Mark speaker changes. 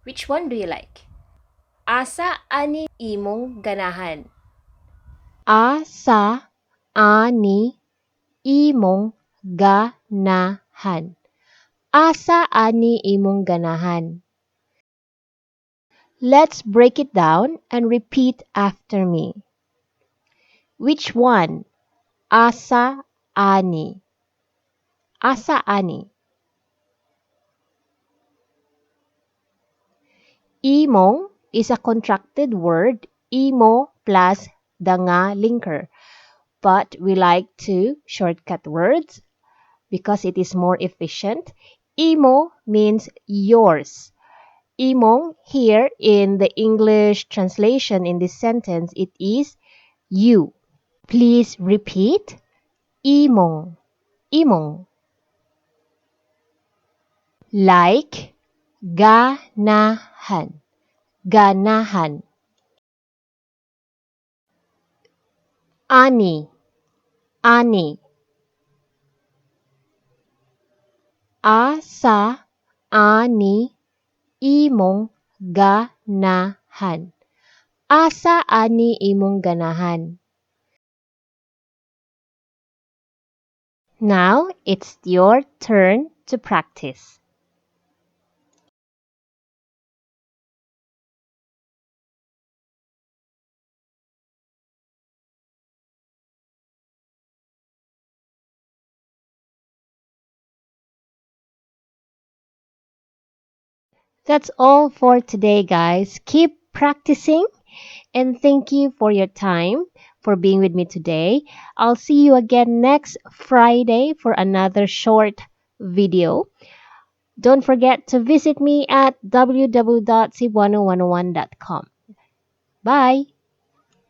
Speaker 1: Which one do you like? Asa ani imong ganahan?
Speaker 2: Asa ani imong ganahan? Asa ani imong ganahan? Let's break it down and repeat after me. Which one? Asa ani. Asa ani. Imong is a contracted word, imo plus the nga linker. But we like to shortcut words because it is more efficient. Imo means yours. Imong here in the English translation in this sentence, it is you. Please repeat. Imong. Imong. Like ganahan. Ganahan. Ani. Ani. Asa ani imong ganahan? Asa ani imong ganahan? Now it's your turn to practice. That's all for today, guys. Keep practicing and thank you for your time for being with me today. I'll see you again next Friday for another short video. Don't forget to visit me at www.cebuano101.com. Bye!